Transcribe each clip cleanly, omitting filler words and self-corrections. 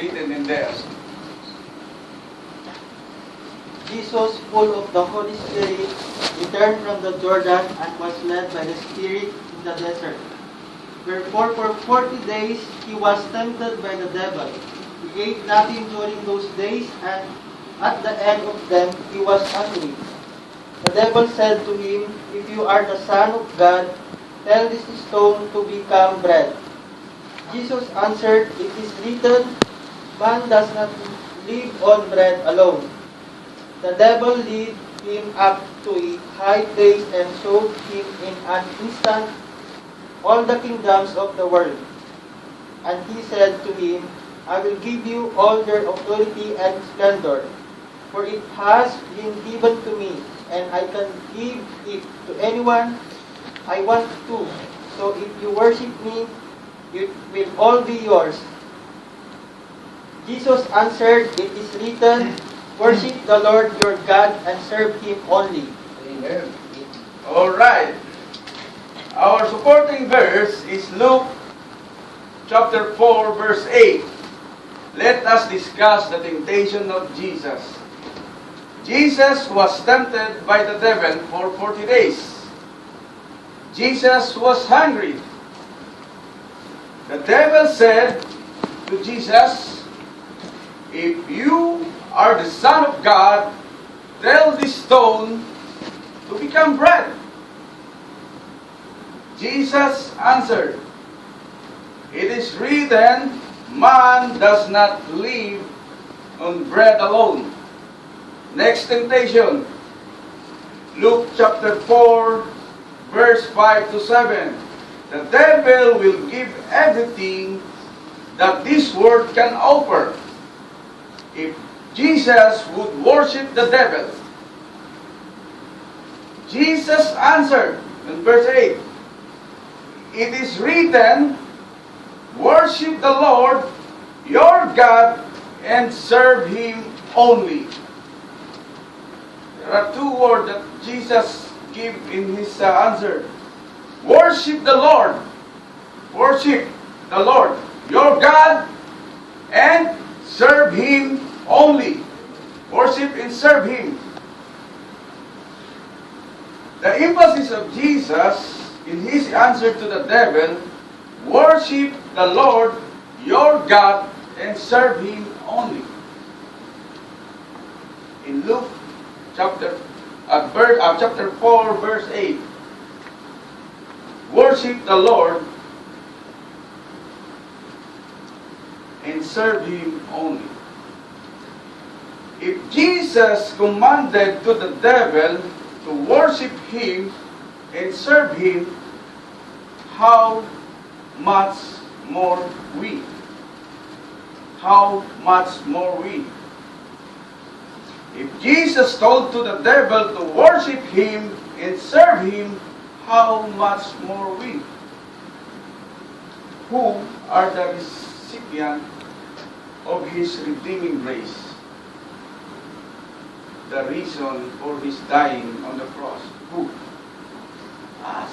written in there? Jesus, full of the Holy Spirit, returned from the Jordan and was led by the Spirit in the desert. Wherefore for 40 days he was tempted by the devil. He ate nothing during those days, and at the end of them he was hungry. The devil said to him, If you are the Son of God, tell this stone to become bread. Jesus answered, It is written, Man does not live on bread alone. The devil led him up to a high place and showed him in an instant all the kingdoms of the world. And he said to him, I will give you all their authority and splendor, for it has been given to me, and I can give it to anyone I want to. So if you worship me, it will all be yours. Jesus answered, It is written, Worship the Lord your God and serve Him only. Amen. All right. Our supporting verse is Luke chapter 4, verse 8. Let us discuss the temptation of Jesus. Jesus was tempted by the devil for 40 days. Jesus was hungry. The devil said to Jesus, If you are the Son of God, tell this stone to become bread. Jesus answered, It is written, Man does not live on bread alone. Next temptation, Luke chapter 4, verse 5 to 7. The devil will give everything that this world can offer if Jesus would worship the devil. Jesus answered in verse 8, It is written, Worship the Lord your God and serve Him only. There are two words that Jesus gave in His answer. Worship the Lord. Worship the Lord your God and serve Him only. Worship and serve Him. The emphasis of Jesus in His answer to the devil, worship the Lord your God and serve Him only. In Luke chapter 4, verse 8, worship the Lord and serve Him only. If Jesus commanded to the devil to worship Him and serve Him, how much more we? How much more we? If Jesus told to the devil to worship Him and serve Him, how much more we? Who are the recipient of His redeeming grace? The reason for His dying on the cross. Who? Us.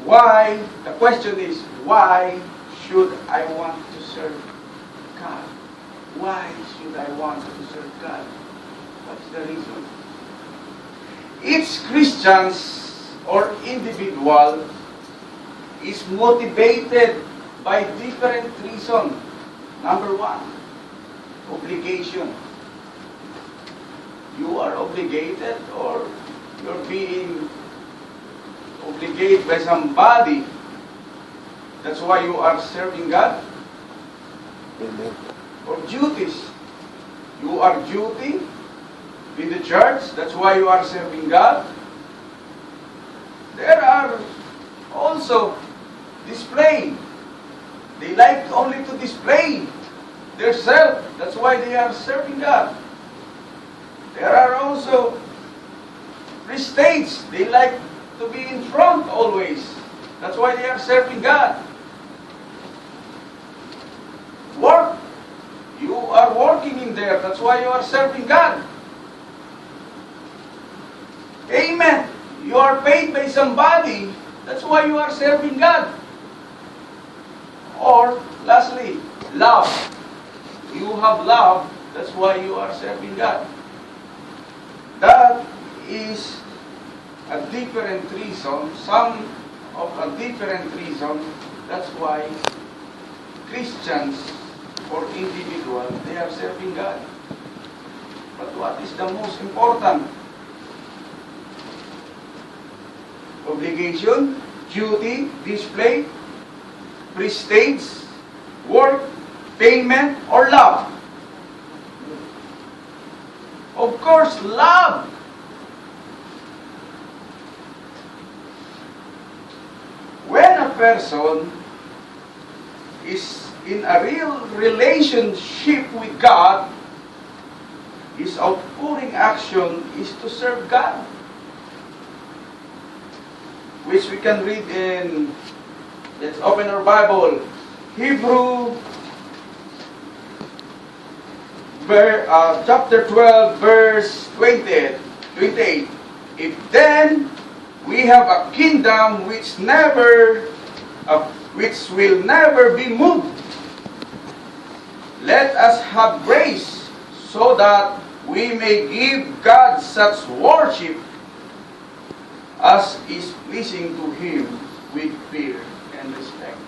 Why? The question is, why should I want to serve God? Why should I want to serve God? What's the reason? Each Christian or individual is motivated by different reasons. Number one, obligation. You are obligated, or you're being obligated by somebody. That's why you are serving God. Amen. Or duties. You are duty in the church. That's why you are serving God. There are also display. They like only to display their self. That's why they are serving God. There are also prestige. They like to be in front always. That's why they are serving God. Work. You are working in there. That's why you are serving God. Amen. You are paid by somebody. That's why you are serving God. Or, lastly, love. You have love, that's why you are serving God. That is a different reason, some of a different reason, that's why Christians or individuals, they are serving God. But what is the most important? Obligation, duty, display, prestige, work, payment, or love? Of course, love. When a person is in a real relationship with God, his outpouring action is to serve God. Which we can read in, let's open our Bible, Hebrew chapter 12, verse 28. If then we have a kingdom which will never be moved, let us have grace so that we may give God such worship as is pleasing to Him with fear and respect.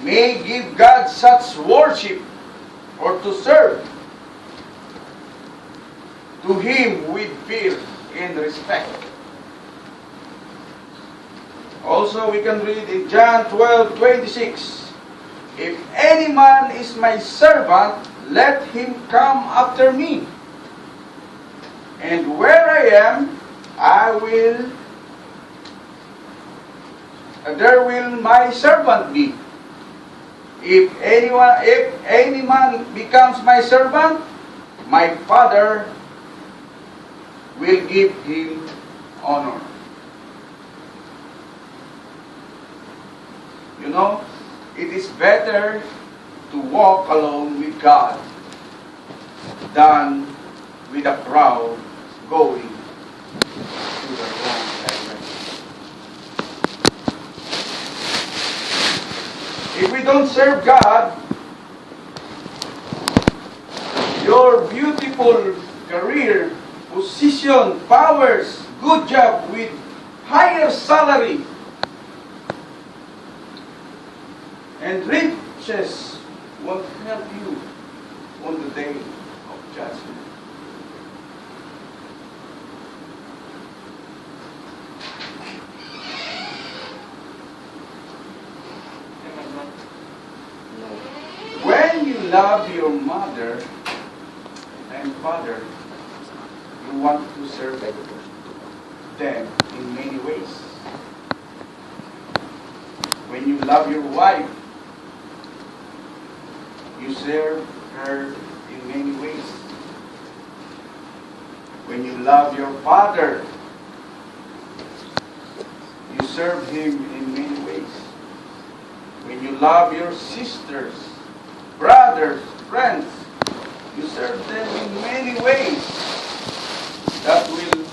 May give God such worship or to serve to Him with fear and respect. Also, we can read in John 12:26. If any man is my servant, let him come after me. And where I am, there will my servant be. If any man becomes my servant, my Father will give him honor. You know, it is better to walk alone with God than with a crowd going to the wrong direction. If we don't serve God, your beautiful career, position, powers, good job with higher salary, and riches won't help you on the day of judgment. When you love your mother and father, you want to serve them in many ways. When you love your wife, you serve her in many ways. When you love your father, you serve him in many ways. When you love your sisters, brothers, friends, you serve them in many ways that will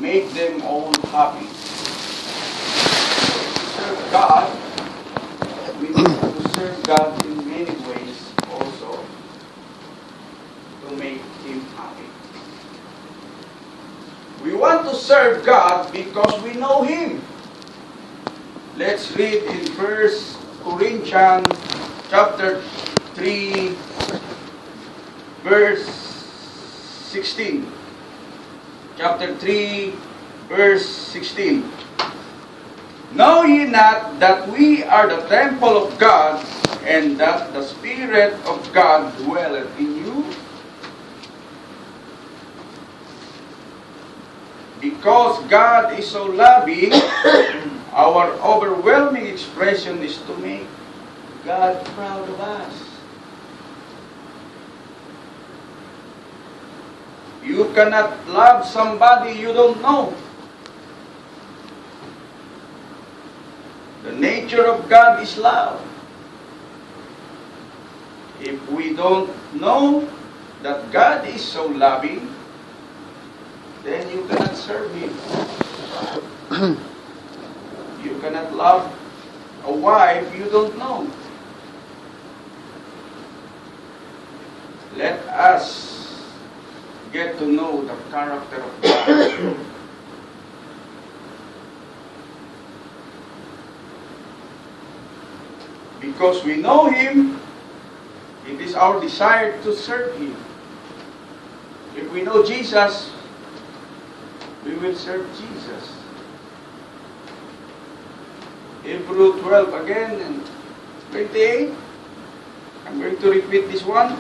make them all happy. To serve God, we need to serve God in many ways also to make Him happy. We want to serve God because we know Him. Let's read in 1 Corinthians chapter 3, verse 16. Chapter 3, verse 16. Know ye not that we are the temple of God, and that the Spirit of God dwelleth in you? Because God is so loving, our overwhelming expression is to make God proud of us. You cannot love somebody you don't know. The nature of God is love. If we don't know that God is so loving, then you cannot serve Him. love a wife you don't know. Let us get to know the character of God. Because we know Him, it is our desire to serve Him. If we know Jesus, we will serve Jesus. Hebrew 12 again and 28. I'm going to repeat this one.